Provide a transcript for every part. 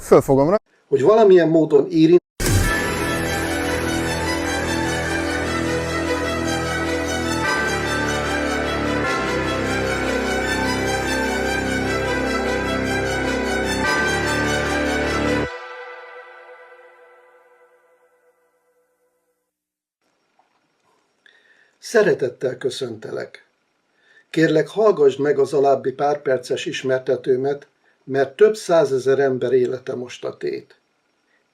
Fölfogom rá. Hogy valamilyen módon érint. Szeretettel köszöntelek. Kérlek, hallgassd meg az alábbi pár perces ismertetőmet, mert több százezer ember élete most a tét.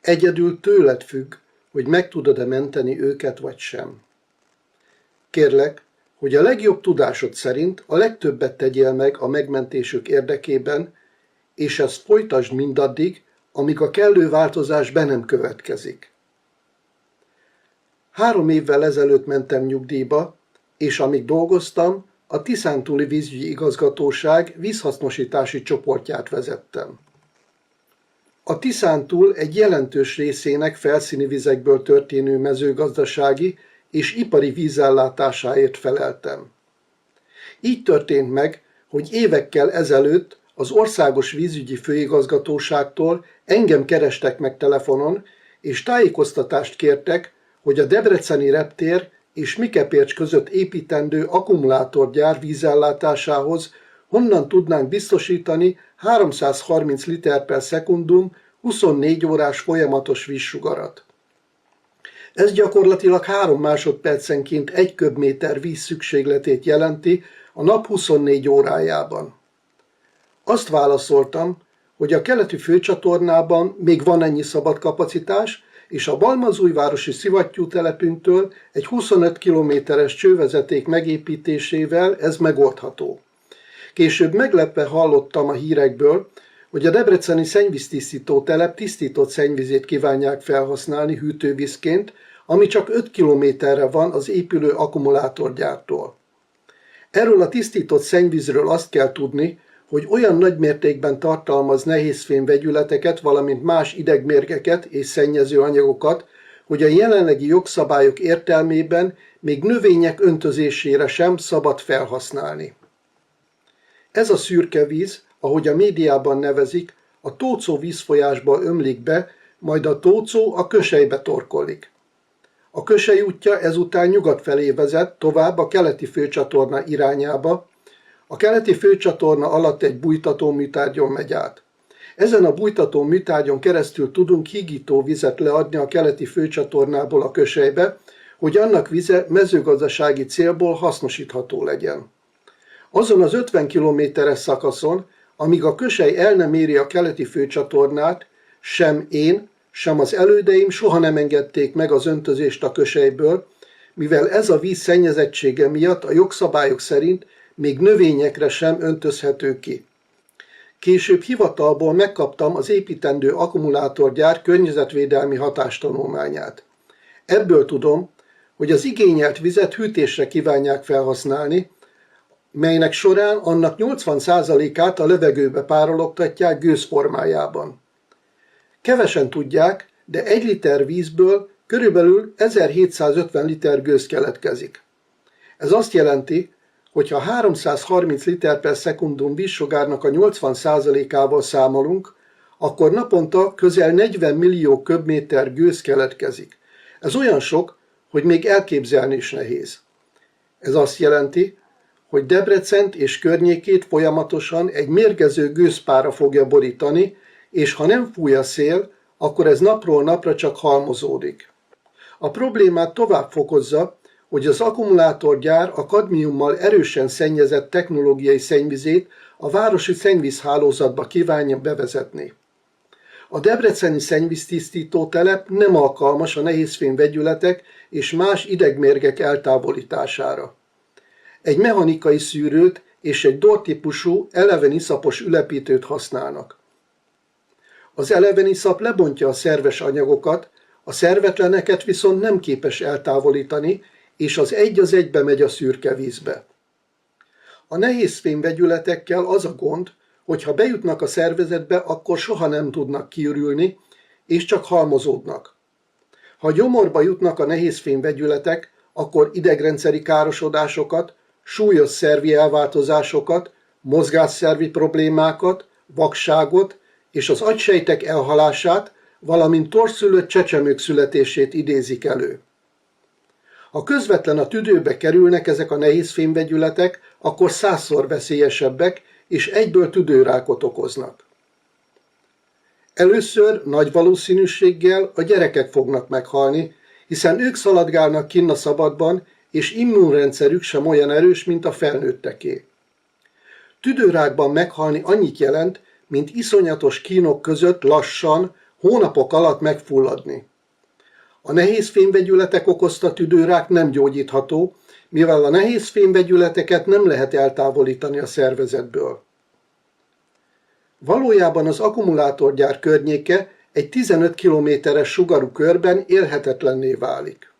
Egyedül tőled függ, hogy meg tudod-e menteni őket vagy sem. Kérlek, hogy a legjobb tudásod szerint a legtöbbet tegyél meg a megmentésük érdekében, és ezt folytasd mindaddig, amíg a kellő változás be nem következik. 3 évvel ezelőtt mentem nyugdíjba, és amíg dolgoztam, a Tiszántúli Vízügyi Igazgatóság vízhasznosítási csoportját vezettem. A Tiszántúl egy jelentős részének felszíni vizekből történő mezőgazdasági és ipari vízellátásáért feleltem. Így történt meg, hogy évekkel ezelőtt az Országos Vízügyi Főigazgatóságtól engem kerestek meg telefonon, és tájékoztatást kértek, hogy a debreceni reptér és Mikepércs között építendő akkumulátorgyár vízellátásához honnan tudnánk biztosítani 330 liter per szekundum 24 órás folyamatos vízsugarat. Ez gyakorlatilag 3 másodpercenként 1 köbméter víz szükségletét jelenti a nap 24 órájában. Azt válaszoltam, hogy a keleti főcsatornában még van ennyi szabad kapacitás, és a balmazújvárosi szivattyútelepünktől egy 25 kilométeres csővezeték megépítésével ez megoldható. Később meglepve hallottam a hírekből, hogy a debreceni szennyvíztisztító telep tisztított szennyvizét kívánják felhasználni hűtővízként, ami csak 5 kilométerre van az épülő akkumulátorgyártól. Erről a tisztított szennyvízről azt kell tudni, hogy olyan nagy mértékben tartalmaz nehézfém vegyületeket, valamint más idegmérgeket és szennyező anyagokat, hogy a jelenlegi jogszabályok értelmében még növények öntözésére sem szabad felhasználni. Ez a szürke víz, ahogy a médiában nevezik, a Tóczó vízfolyásba ömlik be, majd a Tóczó a Köselybe torkollik. A Kösely útja ezután nyugat felé vezet, tovább a keleti főcsatorna irányába. A keleti főcsatorna alatt egy bújtató műtárgyon megy át. Ezen a bújtató műtárgyon keresztül tudunk hígító vizet leadni a keleti főcsatornából a Köselybe, hogy annak vize mezőgazdasági célból hasznosítható legyen. Azon az 50 kilométeres szakaszon, amíg a Kösely el nem éri a keleti főcsatornát, sem én, sem az elődeim soha nem engedték meg az öntözést a Köselyből, mivel ez a víz szennyezettsége miatt a jogszabályok szerint még növényekre sem öntözhető ki. Később hivatalból megkaptam az építendő akkumulátorgyár környezetvédelmi hatástanulmányát. Ebből tudom, hogy az igényelt vizet hűtésre kívánják felhasználni, melynek során annak 80%-át a levegőbe párologtatják gőz formájában. Kevesen tudják, de 1 liter vízből körülbelül 1750 liter gőz keletkezik. Ez azt jelenti, hogy ha 330 liter per szekundum vízsugárnak a 80%-ával számolunk, akkor naponta közel 40 millió köbméter gőz keletkezik. Ez olyan sok, hogy még elképzelni is nehéz. Ez azt jelenti, hogy Debrecent és környékét folyamatosan egy mérgező gőzpára fogja borítani, és ha nem fúj a szél, akkor ez napról napra csak halmozódik. A problémát tovább fokozza, hogy az akkumulátorgyár a kadmiummal erősen szennyezett technológiai szennyvizét a városi szennyvízhálózatba kívánja bevezetni. A debreceni szennyvíztisztító telep nem alkalmas a nehézfém vegyületek és más idegmérgek eltávolítására. Egy mechanikai szűrőt és egy dortípusú eleveniszapos ülepítőt használnak. Az eleveniszap lebontja a szerves anyagokat, a szervetleneket viszont nem képes eltávolítani, és az egy az egybe megy a szürke vízbe. A nehézfém vegyületekkel az a gond, hogy ha bejutnak a szervezetbe, akkor soha nem tudnak kiürülni, és csak halmozódnak. Ha gyomorba jutnak a nehézfém vegyületek, akkor idegrendszeri károsodásokat, súlyos szervi elváltozásokat, mozgásszervi problémákat, vakságot és az agysejtek elhalását, valamint torszülött csecsemők születését idézik elő. Ha közvetlen a tüdőbe kerülnek ezek a nehéz fémvegyületek, akkor 100-szor veszélyesebbek, és egyből tüdőrákot okoznak. Először nagy valószínűséggel a gyerekek fognak meghalni, hiszen ők szaladgálnak kinn a szabadban, és immunrendszerük sem olyan erős, mint a felnőtteké. Tüdőrákban meghalni annyit jelent, mint iszonyatos kínok között lassan, hónapok alatt megfulladni. A nehéz fémvegyületek okozta tüdőrák nem gyógyítható, mivel a nehéz fémvegyületeket nem lehet eltávolítani a szervezetből. Valójában az akkumulátorgyár környéke egy 15 kilométeres sugarú körben élhetetlenné válik.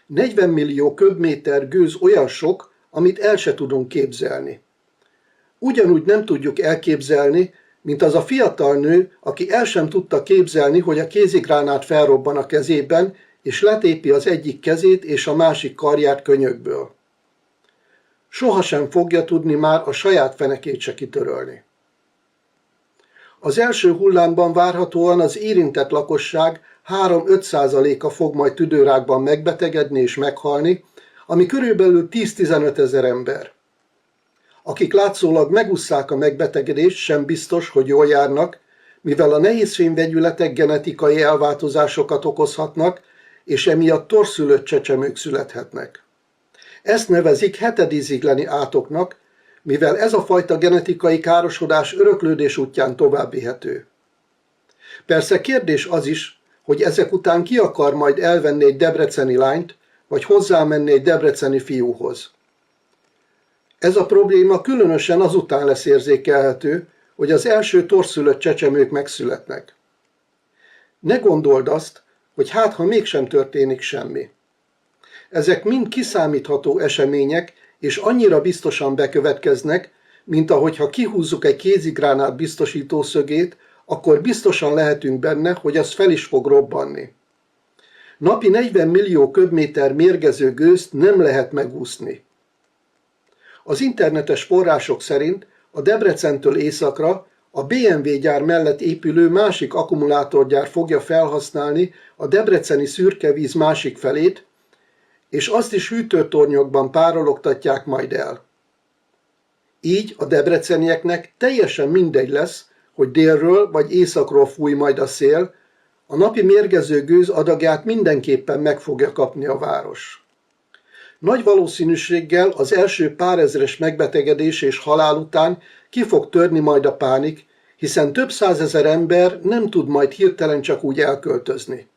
40 millió köbméter gőz olyan sok, amit el se tudunk képzelni. Ugyanúgy nem tudjuk elképzelni, mint az a fiatal nő, aki el sem tudta képzelni, hogy a kézigránát felrobban a kezében, és letépi az egyik kezét és a másik karját könyökből. Sohasem fogja tudni már a saját fenekét se kitörölni. Az első hullámban várhatóan az érintett lakosság 3-5%-a fog majd tüdőrákban megbetegedni és meghalni, ami körülbelül 10-15 ezer ember. Akik látszólag megússzák a megbetegedést, sem biztos, hogy jól járnak, mivel a nehézfémvegyületek genetikai elváltozásokat okozhatnak, és emiatt torszülött csecsemők születhetnek. Ezt nevezik hetedizigleni átoknak, mivel ez a fajta genetikai károsodás öröklődés útján továbbvihető. Persze kérdés az is, hogy ezek után ki akar majd elvenni egy debreceni lányt, vagy hozzámenni egy debreceni fiúhoz. Ez a probléma különösen azután lesz érzékelhető, hogy az első torszülött csecsemők megszületnek. Ne gondold azt, hogy hát ha mégsem történik semmi. Ezek mind kiszámítható események, és annyira biztosan bekövetkeznek, mint ahogyha kihúzzuk egy kézigránát biztosítószögét, akkor biztosan lehetünk benne, hogy az fel is fog robbanni. Napi 40 millió köbméter mérgező gőzt nem lehet megúszni. Az internetes források szerint a Debrecentől északra a BMW gyár mellett épülő másik akkumulátorgyár fogja felhasználni a debreceni szürkevíz másik felét, és azt is hűtőtornyokban párologtatják majd el. Így a debrecenieknek teljesen mindegy lesz, hogy délről vagy északról fúj majd a szél, a napi mérgező gőz adagját mindenképpen meg fogja kapni a város. Nagy valószínűséggel az első pár ezres megbetegedés és halál után ki fog törni majd a pánik, hiszen több százezer ember nem tud majd hirtelen csak úgy elköltözni.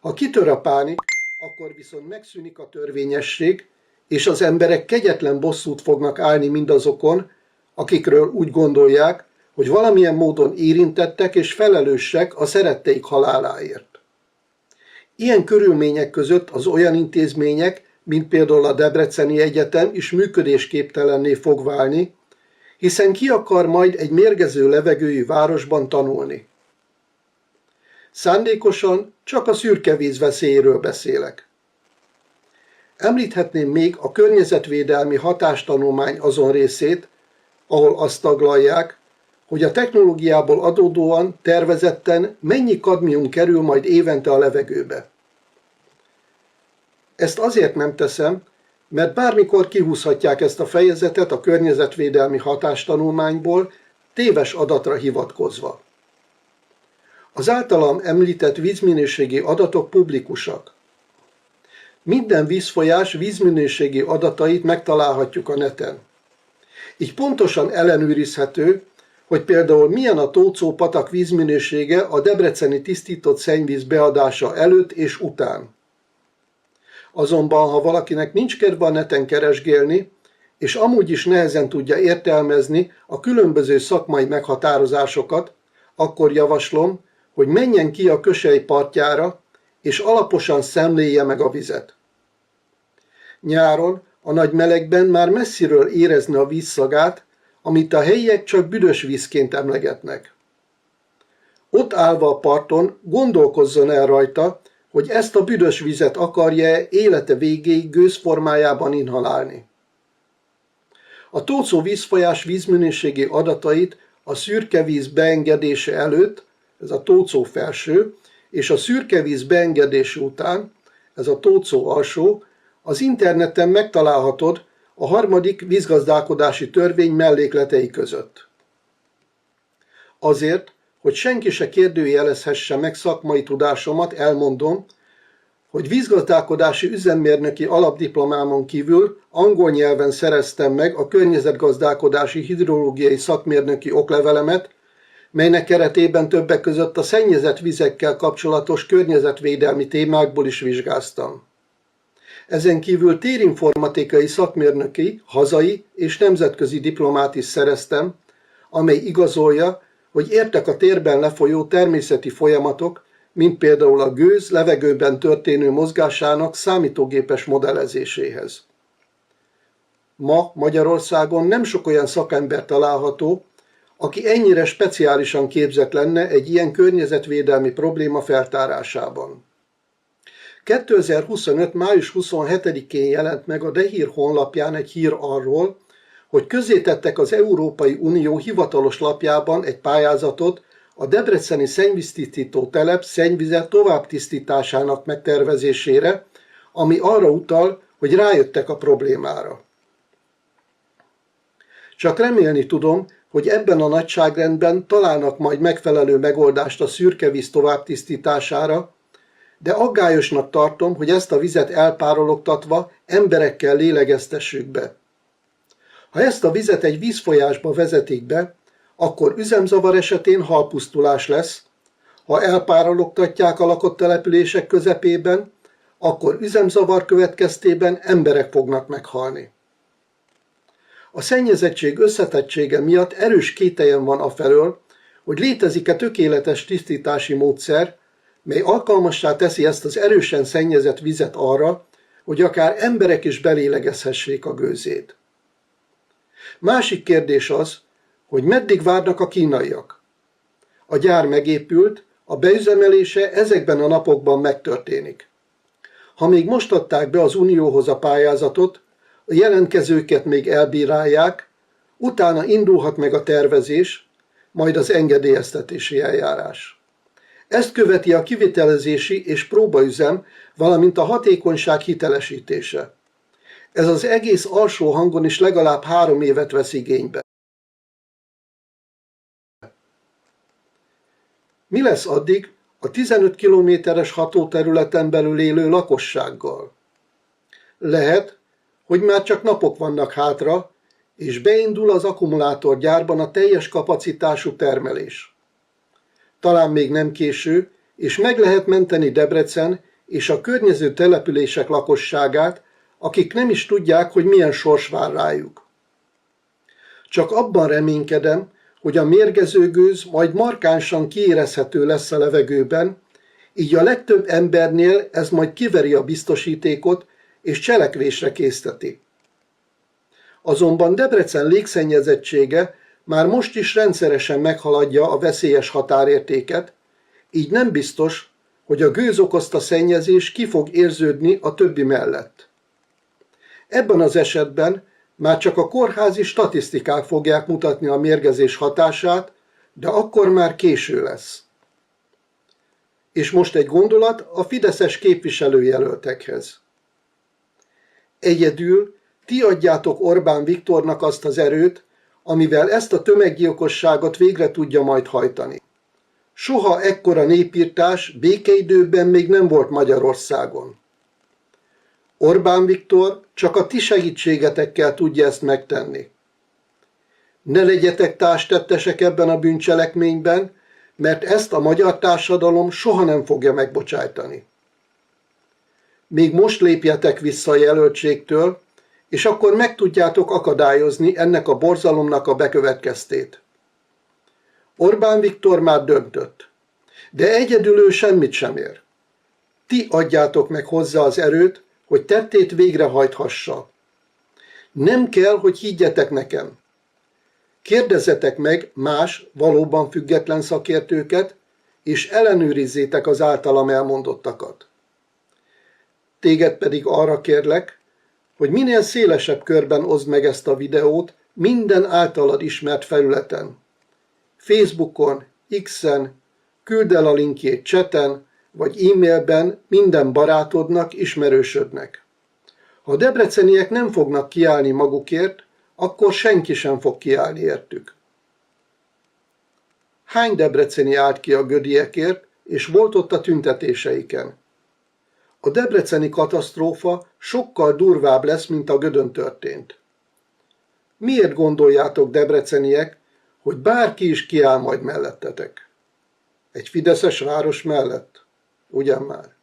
Ha kitör a pánik, akkor viszont megszűnik a törvényesség, és az emberek kegyetlen bosszút fognak állni mindazokon, akikről úgy gondolják, hogy valamilyen módon érintettek és felelősek a szeretteik haláláért. Ilyen körülmények között az olyan intézmények, mint például a Debreceni Egyetem is működésképtelenné fog válni, hiszen ki akar majd egy mérgező levegőjű városban tanulni. Szándékosan csak a szürkevíz veszélyéről beszélek. Említhetném még a környezetvédelmi hatástanulmány azon részét, ahol azt taglalják, hogy a technológiából adódóan tervezetten mennyi kadmium kerül majd évente a levegőbe. Ezt azért nem teszem, mert bármikor kihúzhatják ezt a fejezetet a környezetvédelmi hatástanulmányból téves adatra hivatkozva. Az általam említett vízminőségi adatok publikusak. Minden vízfolyás vízminőségi adatait megtalálhatjuk a neten. Így pontosan ellenőrizhető, hogy például milyen a Tóczó-patak vízminősége a debreceni tisztított szennyvíz beadása előtt és után. Azonban, ha valakinek nincs kedve a neten keresgélni, és amúgy is nehezen tudja értelmezni a különböző szakmai meghatározásokat, akkor javaslom, hogy menjen ki a Kösely partjára, és alaposan szemlélje meg a vizet. Nyáron, a nagy melegben már messziről érezni a víz szagát, amit a helyiek csak büdös vízként emlegetnek. Ott állva a parton gondolkozzon el rajta, hogy ezt a büdös vizet akarja élete végéig gőzformájában inhalálni. A Tóczó vízfolyás vízminőségi adatait a szürkevíz beengedése előtt, ez a Tóczó felső, és a szürkevíz beengedése után, ez a Tóczó alsó, az interneten megtalálhatod a 3. vízgazdálkodási törvény mellékletei között. Azért, hogy senki se kérdőjelezhesse meg szakmai tudásomat, elmondom, hogy vízgazdálkodási üzemmérnöki alapdiplomámon kívül angol nyelven szereztem meg a környezetgazdálkodási hidrológiai szakmérnöki oklevelemet, melynek keretében többek között a szennyezett vizekkel kapcsolatos környezetvédelmi témákból is vizsgáztam. Ezen kívül térinformatikai szakmérnöki, hazai és nemzetközi diplomát is szereztem, amely igazolja, hogy értek a térben lefolyó természeti folyamatok, mint például a gőz levegőben történő mozgásának számítógépes modellezéséhez. Ma Magyarországon nem sok olyan szakember található, aki ennyire speciálisan képzett lenne egy ilyen környezetvédelmi probléma feltárásában. 2025. május 27-én jelent meg a DEHIR honlapján egy hír arról, hogy közzétettek az Európai Unió hivatalos lapjában egy pályázatot a debreceni szennyvíztisztító telep szennyvize továbbtisztításának megtervezésére, ami arra utal, hogy rájöttek a problémára. Csak remélni tudom, hogy ebben a nagyságrendben találnak majd megfelelő megoldást a szürkevíz továbbtisztítására, de aggályosnak tartom, hogy ezt a vizet elpárologtatva emberekkel lélegeztessük be. Ha ezt a vizet egy vízfolyásba vezetik be, akkor üzemzavar esetén halpusztulás lesz, ha elpárologtatják a lakott települések közepében, akkor üzemzavar következtében emberek fognak meghalni. A szennyezettség összetettsége miatt erős kételjem van afelől, hogy létezik-e tökéletes tisztítási módszer, mely alkalmassá teszi ezt az erősen szennyezett vizet arra, hogy akár emberek is belélegezhessék a gőzét. Másik kérdés az, hogy meddig várnak a kínaiak. A gyár megépült, a beüzemelése ezekben a napokban megtörténik. Ha még most adták be az Unióhoz a pályázatot, a jelentkezőket még elbírálják, utána indulhat meg a tervezés, majd az engedélyeztetési eljárás. Ezt követi a kivitelezési és próbaüzem, valamint a hatékonyság hitelesítése. Ez az egész alsó hangon is legalább 3 évet vesz igénybe. Mi lesz addig a 15 kilométeres hatóterületen belül élő lakossággal? Lehet, hogy már csak napok vannak hátra, és beindul az akkumulátorgyárban a teljes kapacitású termelés. Talán még nem késő, és meg lehet menteni Debrecen és a környező települések lakosságát, akik nem is tudják, hogy milyen sors vár rájuk. Csak abban reménykedem, hogy a mérgező gőz majd markánsan kiérezhető lesz a levegőben, így a legtöbb embernél ez majd kiveri a biztosítékot és cselekvésre készteti. Azonban Debrecen légszennyezettsége már most is rendszeresen meghaladja a veszélyes határértéket, így nem biztos, hogy a gőz okozta szennyezés ki fog érződni a többi mellett. Ebben az esetben már csak a kórházi statisztikák fogják mutatni a mérgezés hatását, de akkor már késő lesz. És most egy gondolat a fideszes képviselőjelöltekhez. Egyedül ti adjátok Orbán Viktornak azt az erőt, amivel ezt a tömeggyilkosságot végre tudja majd hajtani. Soha ekkora népirtás békeidőben még nem volt Magyarországon. Orbán Viktor csak a ti segítségetekkel tudja ezt megtenni. Ne legyetek társtettesek ebben a bűncselekményben, mert ezt a magyar társadalom soha nem fogja megbocsájtani. Még most lépjetek vissza a jelöltségtől, és akkor meg tudjátok akadályozni ennek a borzalomnak a bekövetkeztét. Orbán Viktor már döntött, de egyedül ő semmit sem ér. Ti adjátok meg hozzá az erőt, hogy tettét végrehajthassa. Nem kell, hogy higgyetek nekem. Kérdezzetek meg más, valóban független szakértőket, és ellenőrizzétek az általam elmondottakat. Téged pedig arra kérlek, hogy minél szélesebb körben oszd meg ezt a videót minden általad ismert felületen. Facebookon, X-en, küld el a linkjét chaten, vagy e-mailben minden barátodnak, ismerősödnek. Ha a debreceniek nem fognak kiállni magukért, akkor senki sem fog kiállni értük. Hány debreceni állt ki a gödiekért, és volt ott a tüntetéseiken? A debreceni katasztrófa sokkal durvább lesz, mint a Gödön történt. Miért gondoljátok, debreceniek, hogy bárki is kiáll majd mellettetek? Egy fideszes város mellett? Ugyan már.